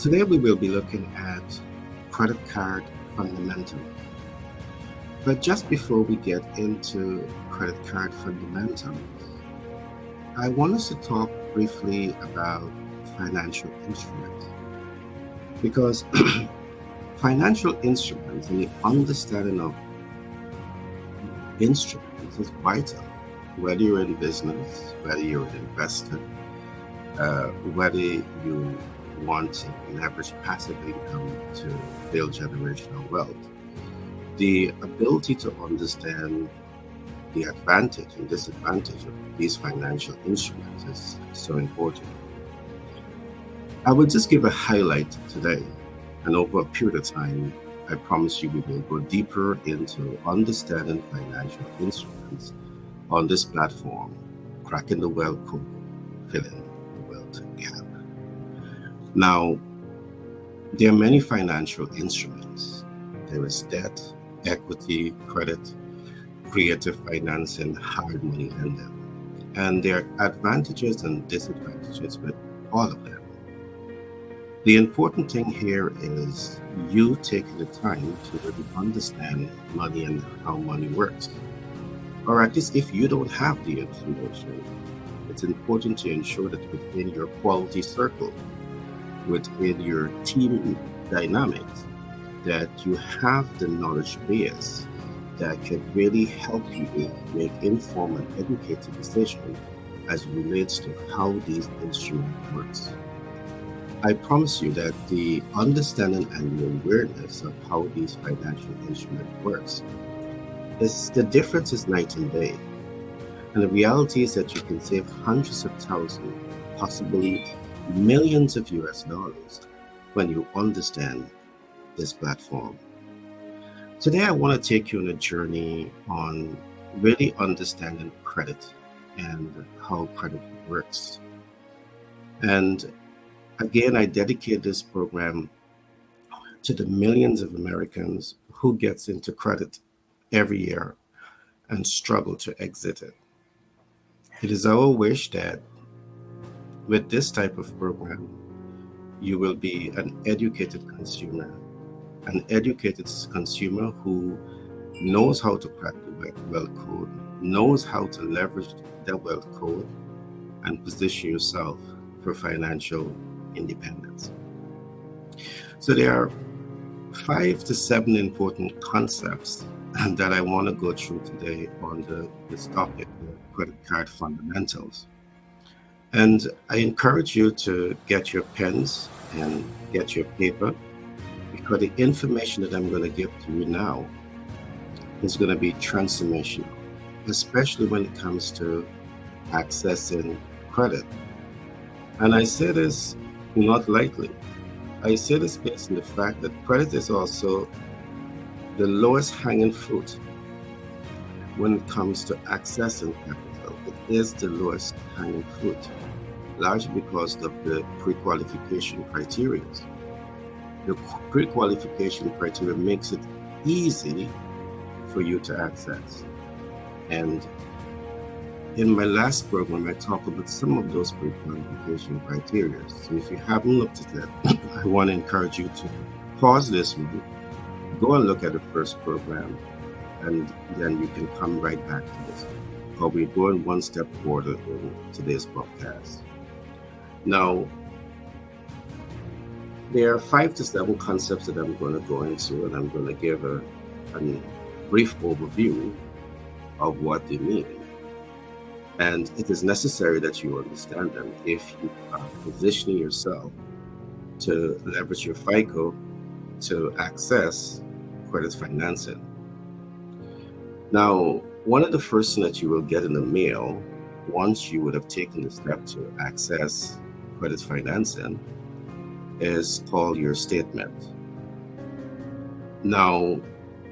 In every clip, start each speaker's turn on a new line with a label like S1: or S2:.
S1: Today we will be looking at credit card fundamentals. But just before we get into credit card fundamentals, I want us to talk briefly about financial instruments. Because financial instruments and the understanding of instruments is vital. Whether you're in business, whether you're an investor, whether you want to leverage passive income to build generational wealth, the ability to understand the advantage and disadvantage of these financial instruments is so important. I will just give a highlight today, and over a period of time, I promise you we will go deeper into understanding financial instruments on this platform, Cracking the Wealth Code, Filling the Wealth Gap. Now, there are many financial instruments. There is debt, equity, credit, creative financing, hard money lending. And there are advantages and disadvantages with all of them. The important thing here is you taking the time to really understand money and how money works. Or at least if you don't have the information, it's important to ensure that within your quality circle, within your team dynamics, that you have the knowledge base that can really help you make informed and educated decisions as it relates to how these instruments works. I promise you that the understanding and the awareness of how these financial instruments works is the difference is night and day. And the reality is that you can save hundreds of thousands, possibly millions of US dollars when you understand this platform. Today, I want to take you on a journey on really understanding credit and how credit works. And again, I dedicate this program to the millions of Americans who gets into credit every year and struggle to exit it. It is our wish that with this type of program, you will be an educated consumer who knows how to crack the wealth code, knows how to leverage the wealth code, and position yourself for financial independence. So there are 5 to 7 important concepts that I want to go through today on this topic, the credit card fundamentals. And I encourage you to get your pens and get your paper, because the information that I'm going to give to you now is going to be transformational, especially when it comes to accessing credit. And I say this not lightly. I say this based on the fact that credit is also the lowest hanging fruit when it comes to accessing capital. It is the lowest hanging fruit, largely because of the pre-qualification criteria. The pre-qualification criteria makes it easy for you to access. And in my last program, I talked about some of those pre-qualification criteria. So if you haven't looked at it, I want to encourage you to pause this one, go and look at the first program, and then you can come right back to this. But we're going one step further in today's podcast. Now, there are 5 to 7 concepts that I'm going to go into, and I'm going to give a brief overview of what they mean. And it is necessary that you understand them if you are positioning yourself to leverage your FICO to access credit financing. Now, one of the first things that you will get in the mail once you would have taken the step to access credit financing is called your statement. Now,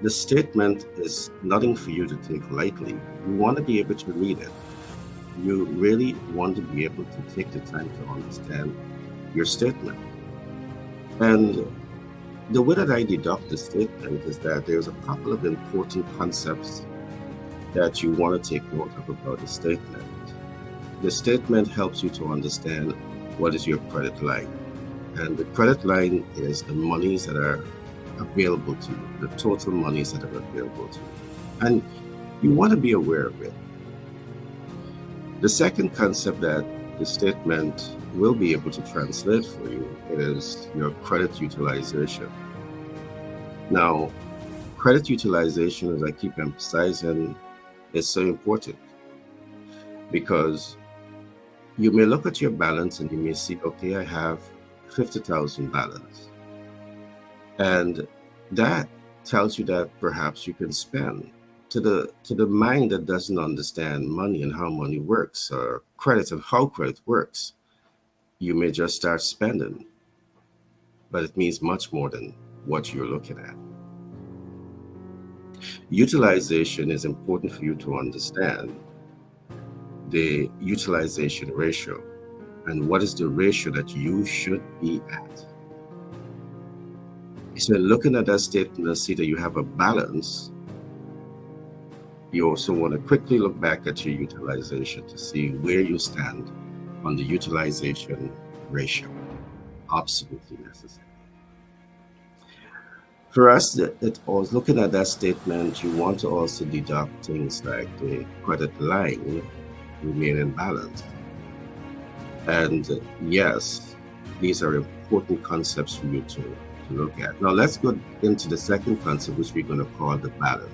S1: the statement is nothing for you to take lightly. You want to be able to read it. You really want to be able to take the time to understand your statement. And the way that I deduct the statement is that there's a couple of important concepts that you want to take note of about the statement. The statement helps you to understand what is your credit like. And the credit line is the monies that are available to you, the total monies that are available to you. And you want to be aware of it. The second concept that the statement will be able to translate for you is your credit utilization. Now, credit utilization, as I keep emphasizing, is so important because you may look at your balance and you may see, okay, I have 50,000 balance. And that tells you that perhaps you can spend. To the mind that doesn't understand money and how money works, or credit and how credit works, you may just start spending. But it means much more than what you're looking at. Utilization is important for you to understand the utilization ratio and what is the ratio that you should be at. So looking at that statement and see that you have a balance, you also want to quickly look back at your utilization to see where you stand on the utilization ratio. Absolutely necessary. For us, it was looking at that statement, you want to also deduct things like the credit line remaining balance. And yes, these are important concepts for you to look at. Now let's go into the second concept, which we're going to call the balance.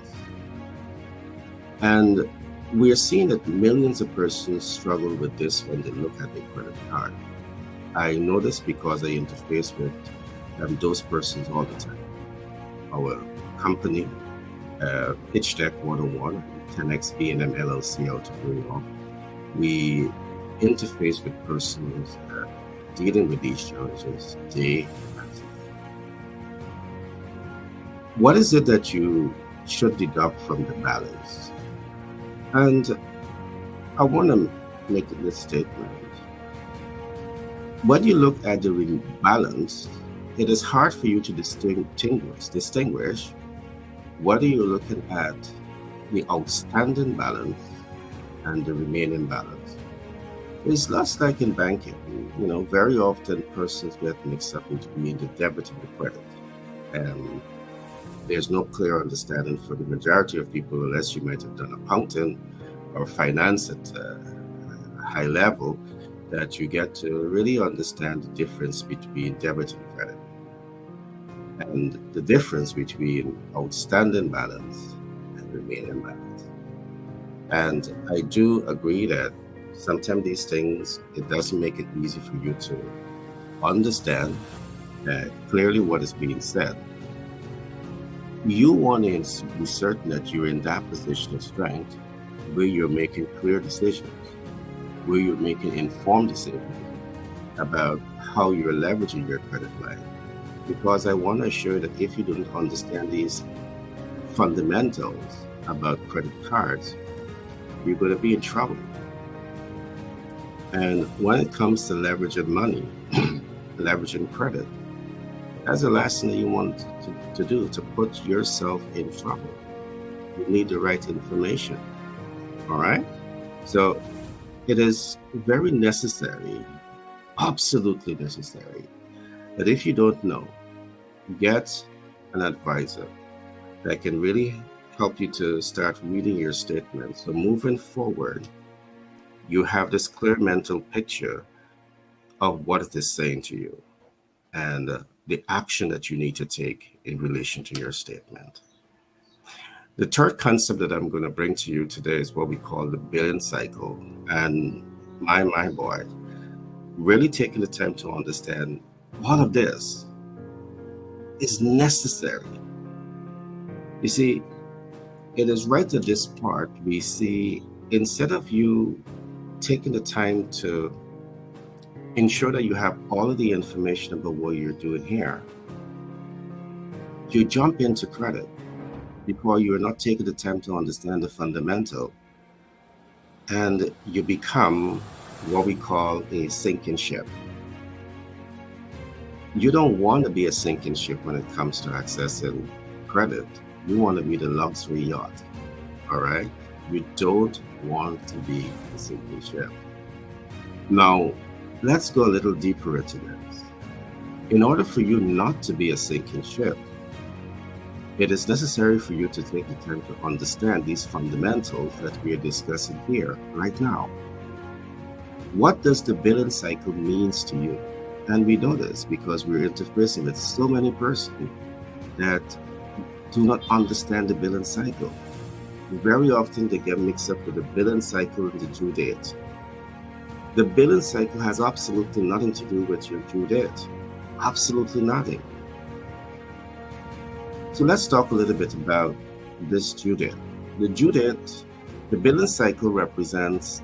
S1: And we are seeing that millions of persons struggle with this when they look at their credit card. I know this because I interface with those persons all the time. Our company, Pitch Deck 101, 10X B&M LLC out of New York, we interface with persons dealing with these challenges day after day. What is it that you should deduct from the balance? And I want to make this statement. When you look at the balance, it is hard for you to distinguish whether you're looking at the outstanding balance and the remaining balance. It's less like in banking. Very often persons get mixed up into being the debit and the credit. And there's no clear understanding for the majority of people, unless you might have done accounting or finance at a high level, that you get to really understand the difference between debit and credit, and the difference between outstanding balance and remaining balance. And I do agree that sometimes these things, it doesn't make it easy for you to understand clearly what is being said. You want to be certain that you're in that position of strength where you're making clear decisions, where you're making informed decisions about how you're leveraging your credit line. Because I want to assure that if you don't understand these fundamentals about credit cards, you're going to be in trouble. And when it comes to leveraging money, leveraging credit, that's the last thing that you want to do, to put yourself in trouble. You need the right information. All right? So it is very necessary, absolutely necessary, that if you don't know, get an advisor that can really help you to start reading your statement. So moving forward, you have this clear mental picture of what it is saying to you and the action that you need to take in relation to your statement. The third concept that I'm going to bring to you today is what we call the billing cycle. And my boy, really taking the time to understand all of this is necessary. You see, it is right at this part we see, instead of you taking the time to ensure that you have all of the information about what you're doing here, you jump into credit because you're not taking the time to understand the fundamental, and you become what we call a sinking ship. You don't want to be a sinking ship when it comes to accessing credit. You want to be the luxury yacht, all right? You don't want to be a sinking ship. Now, let's go a little deeper into this. In order for you not to be a sinking ship, it is necessary for you to take the time to understand these fundamentals that we are discussing here right now. What does the billing cycle means to you? And we know this because we're interfacing with so many persons that do not understand the billing cycle. Very often they get mixed up with the billing cycle and the due date. The billing cycle has absolutely nothing to do with your due date. Absolutely nothing. So let's talk a little bit about this due date. The due date, the billing cycle represents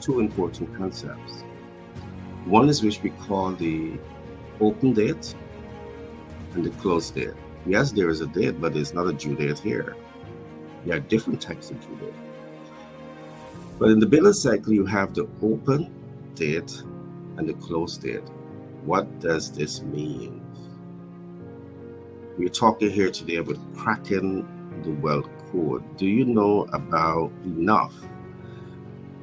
S1: two important concepts. One is which we call the open date and the close date. Yes, there is a date, but there's not a due date here. There are different types of due date. But in the billing cycle, you have the open date and the close date. What does this mean? We're talking here today about cracking the wealth code. Do you know enough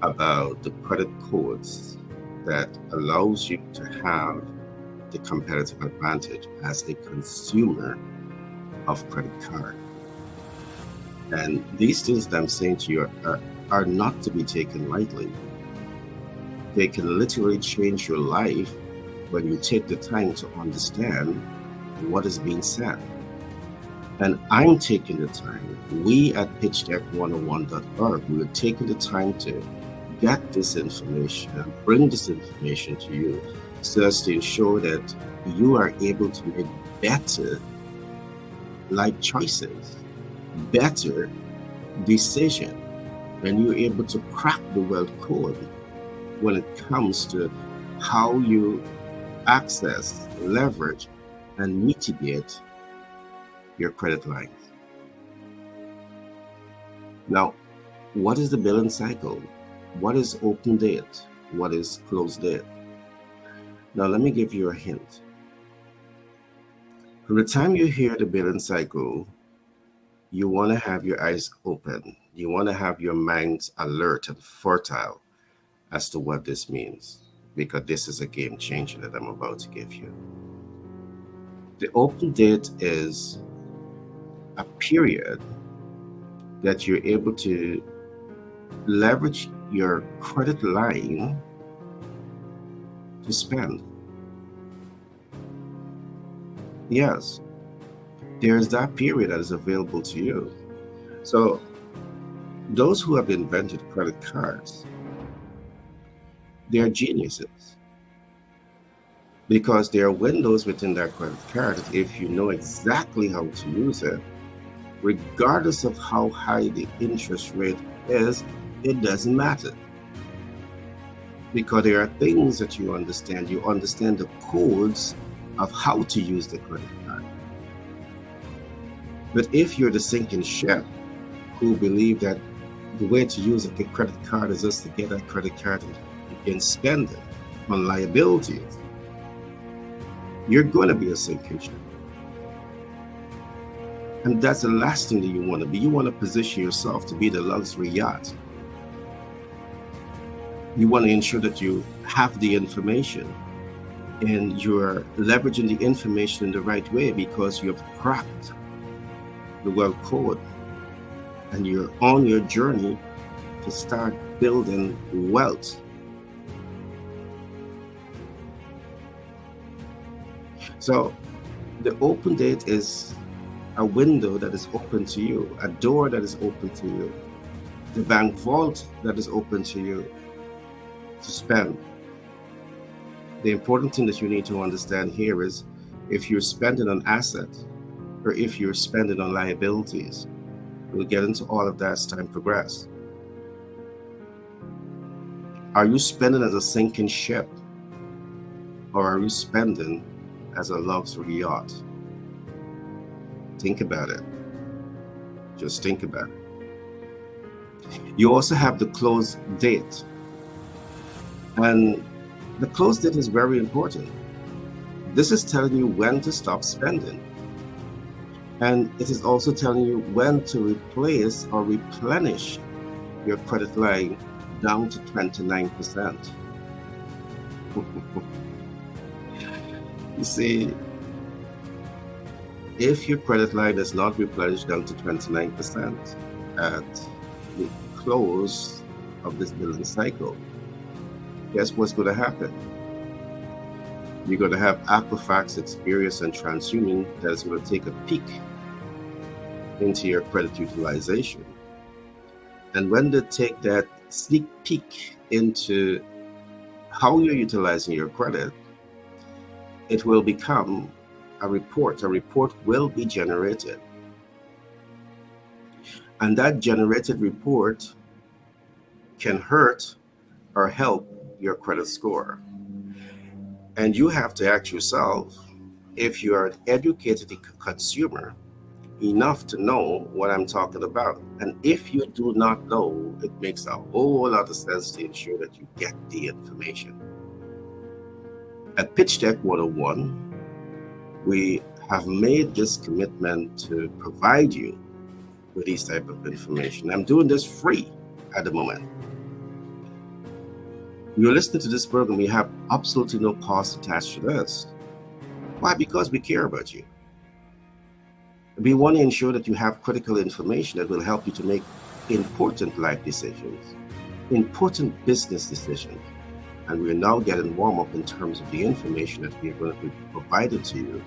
S1: about the credit codes that allows you to have the competitive advantage as a consumer of credit card? And these things that I'm saying to you are not to be taken lightly. They can literally change your life when you take the time to understand what is being said. And I'm taking the time, we at pitchdeck101.org, we are taking the time to get this information and bring this information to you so as to ensure that you are able to make better life choices, better decision, and you're able to crack the wealth code when it comes to how you access, leverage, and mitigate your credit lines. Now, what is the billing cycle? What is open date? What is closed date? Now, let me give you a hint. From the time you hear the billing cycle, you want to have your eyes open. You want to have your minds alert and fertile as to what this means, because this is a game changer that I'm about to give you. The open date is a period that you're able to leverage your credit line to spend. Yes, there's that period that is available to you. So those who have invented credit cards, they are geniuses, because there are windows within that credit card that if you know exactly how to use it, regardless of how high the interest rate is, it doesn't matter. Because there are things that you understand. You understand the codes of how to use the credit card. But if you're the sinking ship who believe that the way to use a credit card is just to get that credit card and begin spending on liabilities, you're going to be a sinking ship. And that's the last thing that you want to be. You want to position yourself to be the luxury yacht. You want to ensure that you have the information and you're leveraging the information in the right way, because you have cracked the wealth code and you're on your journey to start building wealth. So the open date is a window that is open to you, a door that is open to you, the bank vault that is open to you to spend. The important thing that you need to understand here is if you're spending on assets or if you're spending on liabilities. We'll get into all of that as time progresses. Are you spending as a sinking ship, or are you spending as a luxury yacht? Think about it. Just think about it. You also have the close date. And the close date is very important. This is telling you when to stop spending. And it is also telling you when to replace or replenish your credit line down to 29%. You see, if your credit line is not replenished down to 29% at the close of this billing cycle, guess what's going to happen? You're going to have Equifax, Experian, and TransUnion that is going to take a peek into your credit utilization. And when they take that sneak peek into how you're utilizing your credit, it will become a report. A report will be generated. And that generated report can hurt or help your credit score. And you have to ask yourself, if you are an educated consumer, enough to know what I'm talking about. And if you do not know, it makes a whole lot of sense to ensure that you get the information. At Pitch Deck 101, we have made this commitment to provide you with these type of information. I'm doing this free at the moment. You're listening to this program, we have absolutely no cost attached to this. Why? Because we care about you. We want to ensure that you have critical information that will help you to make important life decisions, important business decisions. And we're now getting warm up in terms of the information that we are going to be providing to you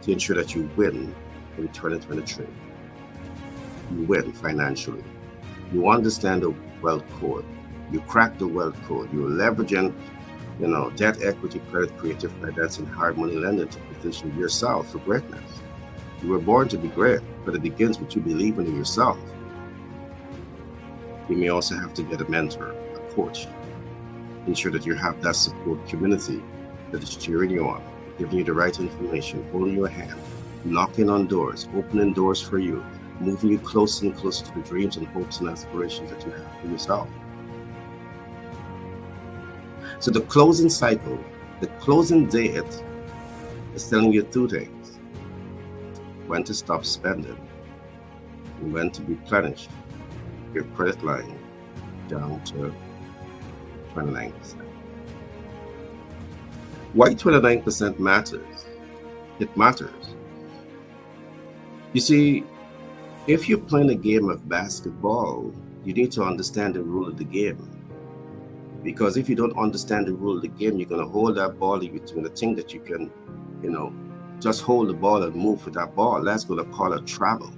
S1: to ensure that you win in 2023. You win financially. You understand the wealth code. You crack the wealth code. You're leveraging, debt, equity, credit, creative finance, and hard money lending to position yourself for greatness. You were born to be great, but it begins with you believing in yourself. You may also have to get a mentor, a coach. Ensure that you have that support community that is cheering you on, giving you the right information, holding your hand, knocking on doors, opening doors for you, moving you closer and closer to the dreams and hopes and aspirations that you have for yourself. So the closing cycle, the closing date is telling you two things. When to stop spending and when to replenish your credit line down to 29%. Why 29% matters? It matters. You see, if you're playing a game of basketball, you need to understand the rule of the game. Because if you don't understand the rule of the game, you're going to hold that ball, you're going to think that you can, just hold the ball and move with that ball. That's going to call a travel.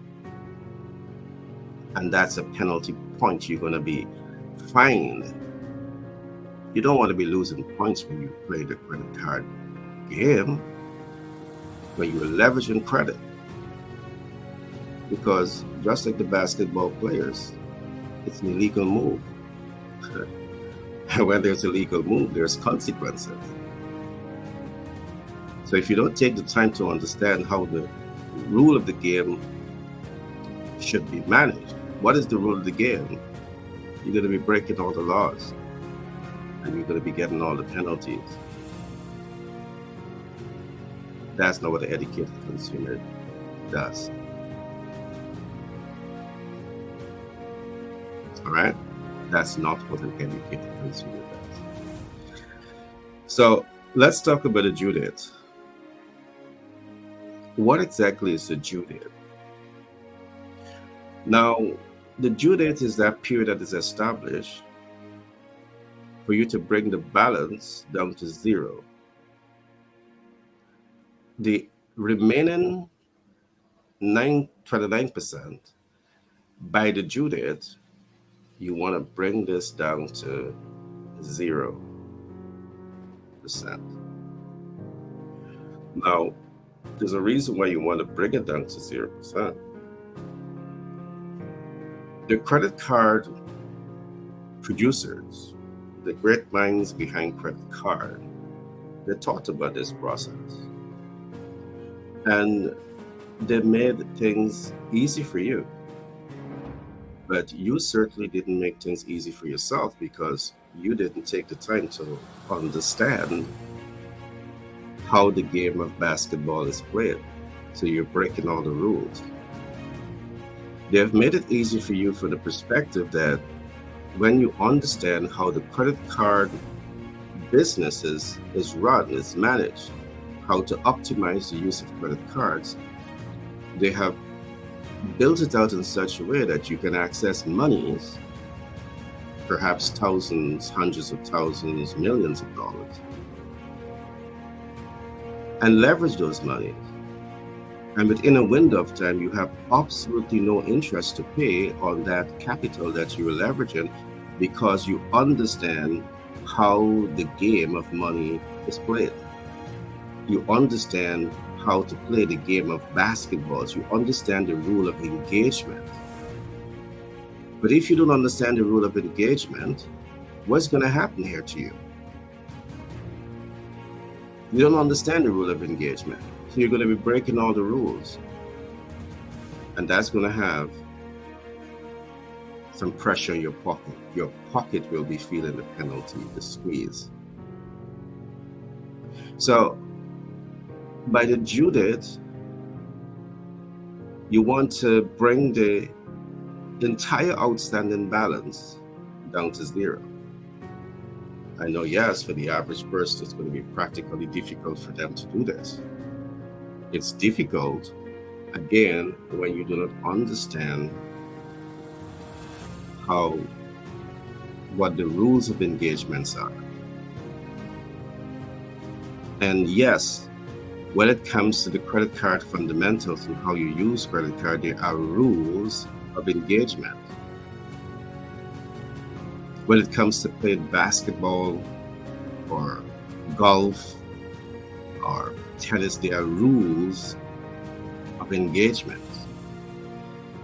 S1: And that's a penalty point you're going to be fined. You don't want to be losing points when you play the credit card game, when you're leveraging credit. Because just like the basketball players, it's an illegal move. And when there's a legal move, there's consequences. So if you don't take the time to understand how the rule of the game should be managed, what is the rule of the game? You're going to be breaking all the laws and you're going to be getting all the penalties. That's not what an educated consumer does. All right? That's not what an educated consumer does. So let's talk about a due date. What exactly is the due date? Now, the due date is that period that is established for you to bring the balance down to zero. The remaining 29% by the due date, you want to bring this down to 0%. Now, there's a reason why you want to bring it down to 0%. The credit card producers, the great minds behind credit card, they thought about this process. And they made things easy for you. But you certainly didn't make things easy for yourself because you didn't take the time to understand how the game of basketball is played. So you're breaking all the rules. They've made it easy for you from the perspective that when you understand how the credit card business is run, is managed, how to optimize the use of credit cards, they have built it out in such a way that you can access monies, perhaps thousands, hundreds of thousands, millions of dollars, and leverage those monies. And within a window of time, you have absolutely no interest to pay on that capital that you are leveraging, because you understand how the game of money is played. You understand how to play the game of basketballs. You understand the rule of engagement. But if you don't understand the rule of engagement, what's going to happen here to you? You don't understand the rule of engagement. So you're going to be breaking all the rules. And that's going to have some pressure in your pocket. Your pocket will be feeling the penalty, the squeeze. So by the due date, you want to bring the entire outstanding balance down to zero. I know, yes, for the average person, it's going to be practically difficult for them to do this. It's difficult, again, when you do not understand what the rules of engagements are. And yes, when it comes to the credit card fundamentals and how you use credit card, there are rules of engagement. When it comes to playing basketball or golf or tennis, there are rules of engagement.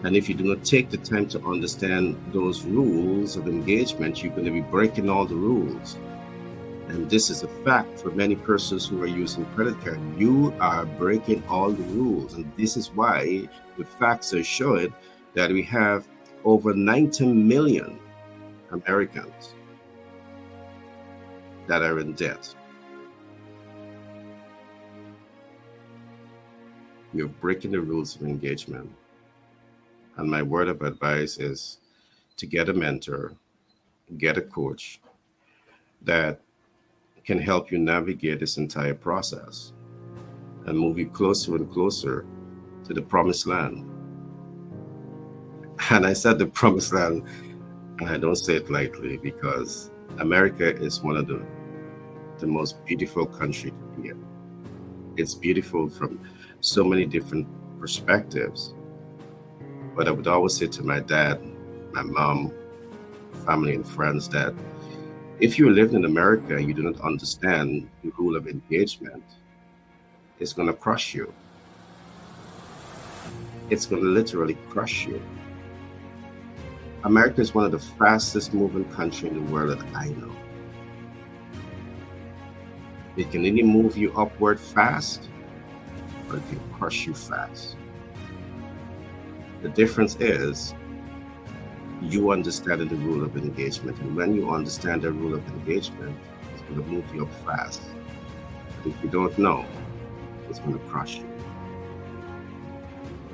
S1: And if you do not take the time to understand those rules of engagement, you're going to be breaking all the rules. And this is a fact for many persons who are using credit card. You are breaking all the rules. And this is why the facts are showing that we have over 90 million Americans that are in debt. You're breaking the rules of engagement. And my word of advice is to get a mentor, get a coach that can help you navigate this entire process and move you closer and closer to the promised land. And I said the promised land, and I don't say it lightly, because America is one of the most beautiful countries to be in. It's beautiful from so many different perspectives. But I would always say to my dad, my mom, family, and friends that if you live in America and you do not understand the rule of engagement, it's going to crush you. It's going to literally crush you. America is one of the fastest moving countries in the world that I know. It can either move you upward fast, or it can crush you fast. The difference is you understanding the rule of engagement. And when you understand the rule of engagement, it's going to move you up fast. But if you don't know, it's going to crush you.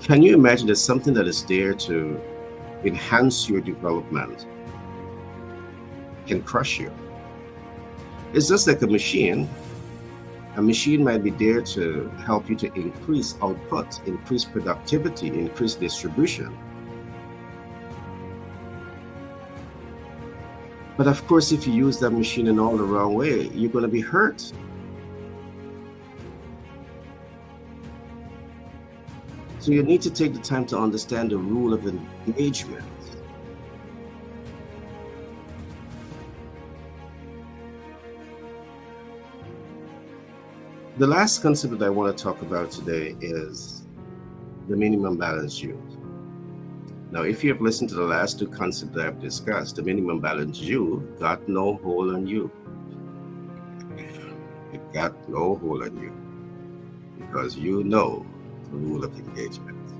S1: Can you imagine that something that is there to enhance your development can crush you? It's just like a machine. A machine might be there to help you to increase output, increase productivity, increase distribution. But of course, if you use that machine in all the wrong way, you're going to be hurt. So you need to take the time to understand the rule of engagement. The last concept that I want to talk about today is the minimum balance due. Now, if you have listened to the last two concepts that I've discussed, the minimum balance due got no hold on you. It got no hold on you because you know the rule of engagement.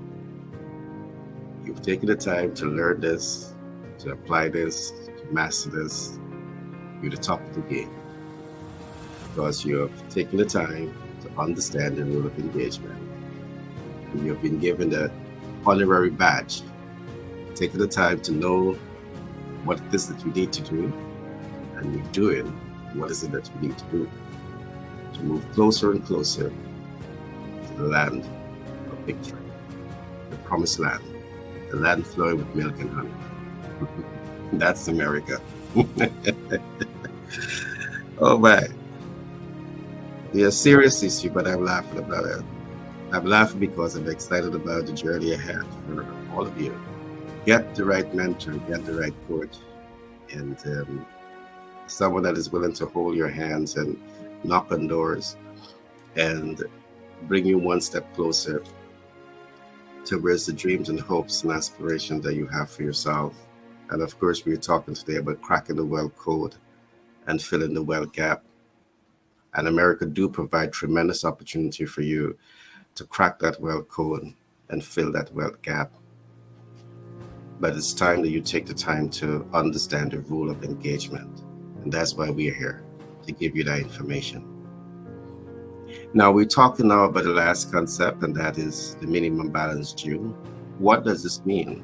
S1: You've taken the time to learn this, to apply this, to master this. You're the top of the game because you have taken the time to understand the rule of engagement. And you've been given the honorary badge. Taking the time to know what it is that you need to do, and you're doing what is it that you need to do to to move closer and closer to the land of victory, the promised land, the land flowing with milk and honey. That's America. Oh my. Yeah, serious issue, but I'm laughing about it. I'm laughing because I'm excited about the journey ahead for all of you. Get the right mentor, get the right coach, and someone that is willing to hold your hands and knock on doors and bring you one step closer towards the dreams and hopes and aspirations that you have for yourself. And of course, we're talking today about cracking the wealth code and filling the wealth gap. And America do provide tremendous opportunity for you to crack that wealth code and fill that wealth gap. But it's time that you take the time to understand the rule of engagement. And that's why we're here, to give you that information. Now, we're talking now about the last concept, and that is the minimum balance due. What does this mean?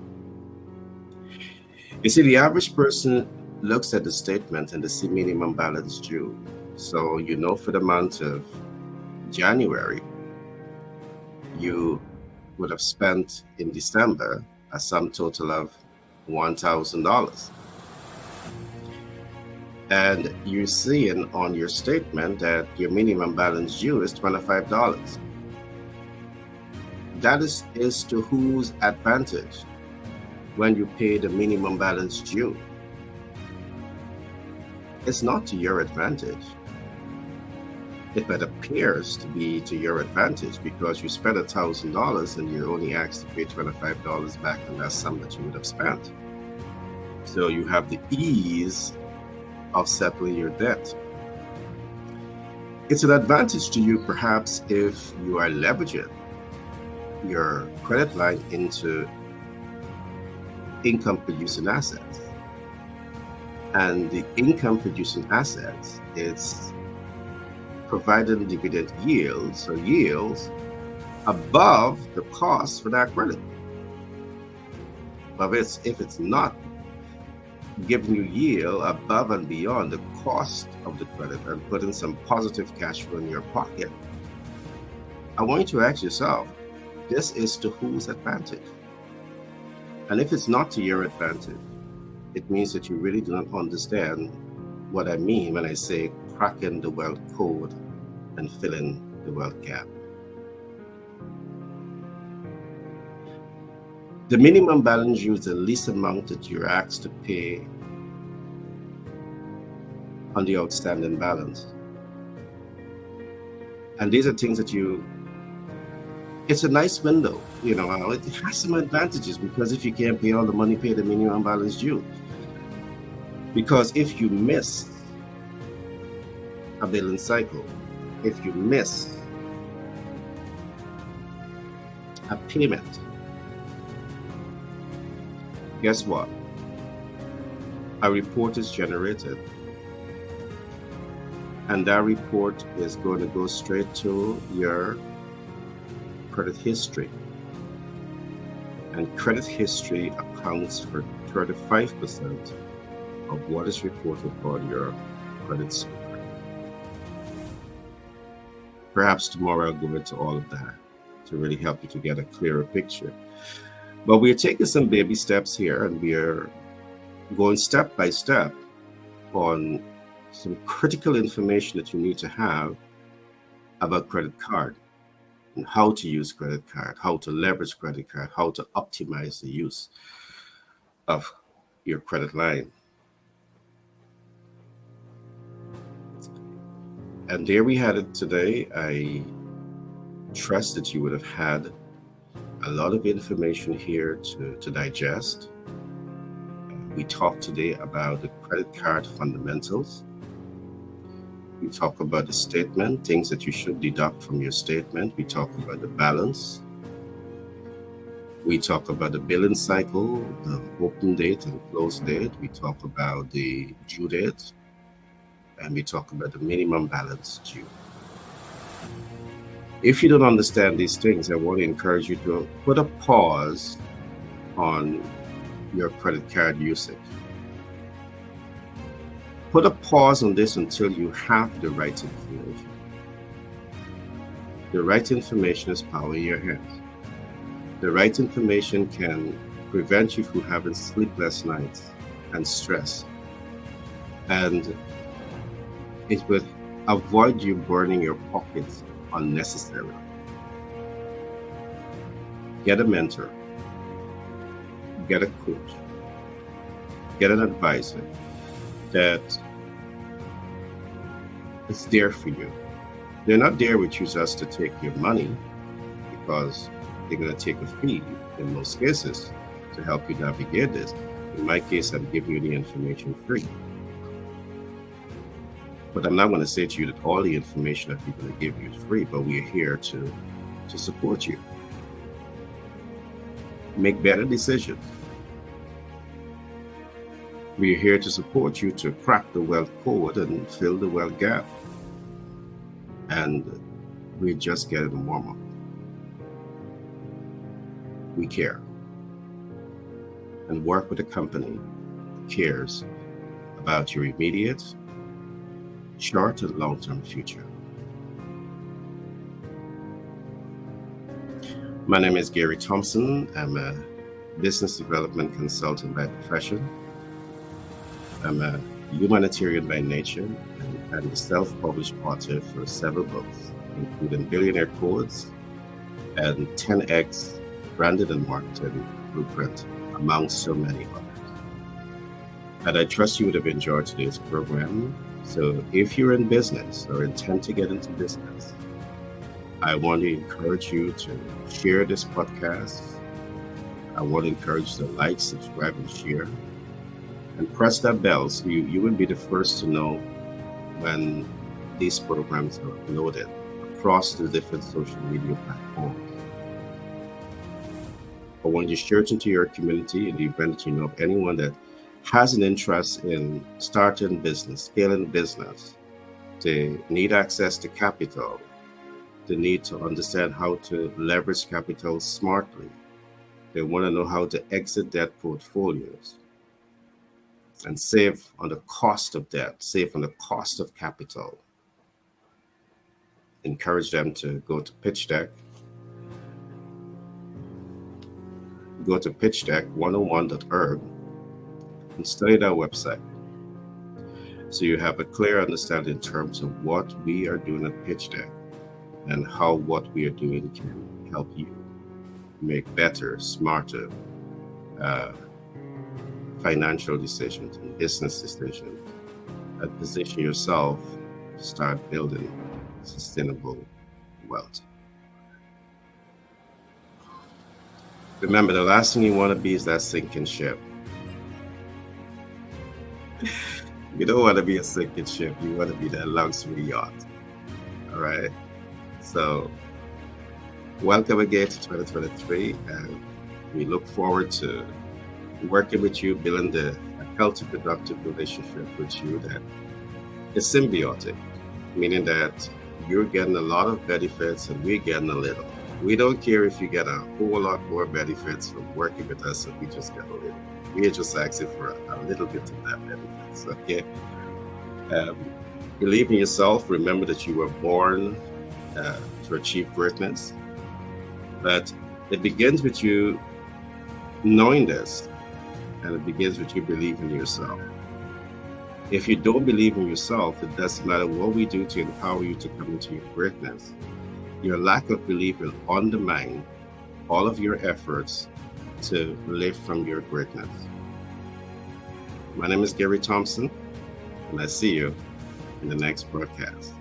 S1: You see, the average person looks at the statement and they see minimum balance due. So, you know, for the month of January, you would have spent in December a sum total of $1,000. And you're seeing on your statement that your minimum balance due is $25. That is to whose advantage when you pay the minimum balance due? It's not to your advantage. It appears to be to your advantage because you spent $1,000 and you're only asked to pay $25 back on that sum that you would have spent. So you have the ease of settling your debt. It's an advantage to you perhaps if you are leveraging your credit line into income producing assets. And the income producing assets is providing dividend yields or yields above the cost for that credit. But if it's not giving you yield above and beyond the cost of the credit and putting some positive cash flow in your pocket, I want you to ask yourself, this is to whose advantage? And if it's not to your advantage, it means that you really do not understand what I mean when I say cracking the wealth code and filling the wealth gap. The minimum balance due is the least amount that you're asked to pay on the outstanding balance. And these are things that it's a nice window, you know, it has some advantages because if you can't pay all the money, pay the minimum balance due. Because if you miss a billing cycle, if you miss a payment, guess what? A report is generated, and that report is going to go straight to your credit history. And credit history accounts for 35% of what is reported on your credit score. Perhaps tomorrow I'll go into all of that to really help you to get a clearer picture. But we're taking some baby steps here, and we're going step by step on some critical information that you need to have about credit card and how to use credit card, how to leverage credit card, how to optimize the use of your credit line. And there we had it today. I trust that you would have had a lot of information here to digest. We talked today about the credit card fundamentals. We talk about the statement, things that you should deduct from your statement. We talk about the balance. We talk about the billing cycle, the open date and close date. We talk about the due date. And we talk about the minimum balance due. If you don't understand these things, I want to encourage you to put a pause on your credit card usage. Put a pause on this until you have the right information. The right information is power in your hands. The right information can prevent you from having sleepless nights and stress. And it will avoid you burning your pockets unnecessarily. Get a mentor, get a coach, get an advisor that is there for you. They're not there with you just to take your money, because they're going to take a fee in most cases to help you navigate this. In my case, I'm giving you the information free. But I'm not going to say to you that all the information that we're going to give you is free, but we are here to support you. Make better decisions. We are here to support you to crack the wealth code and fill the wealth gap. And we're just getting warm up. We care and work with a company that cares about your immediate, short, and long-term future. My name is Gary Thompson. I'm a business development consultant by profession. I'm a humanitarian by nature, and I'm a self-published author for several books, including Billionaire Codes and 10X Branded and Marketed Blueprint, among so many others. And I trust you would have enjoyed today's program. So if you're in business or intend to get into business, I want to encourage you to share this podcast. I want to encourage you to like, subscribe, and share. And press that bell so you will be the first to know when these programs are uploaded across the different social media platforms. I want you to share it into your community in the event that you know of anyone that has an interest in starting business, scaling business. They need access to capital. They need to understand how to leverage capital smartly. They want to know how to exit debt portfolios and save on the cost of debt, save on the cost of capital. Encourage them to go to Pitch Deck. Go to pitchdeck101.org and study that website, so you have a clear understanding in terms of what we are doing at Pitch Deck and how what we are doing can help you make better, smarter financial decisions and business decisions, and position yourself to start building sustainable wealth. Remember, the last thing you want to be is that sinking ship. You don't want to be a sinking ship. You want to be that luxury yacht. All right? So, welcome again to 2023. And we look forward to working with you, building a healthy, productive relationship with you that is symbiotic, meaning that you're getting a lot of benefits and we're getting a little. We don't care if you get a whole lot more benefits from working with us and we just get a little. We're just asking for a little bit of that benefits, okay? Believe in yourself. Remember that you were born to achieve greatness. But it begins with you knowing this, and it begins with you believing in yourself. If you don't believe in yourself, it doesn't matter what we do to empower you to come into your greatness. Your lack of belief will undermine all of your efforts to live from your greatness. My name is Gary Thompson, and I see you in the next broadcast.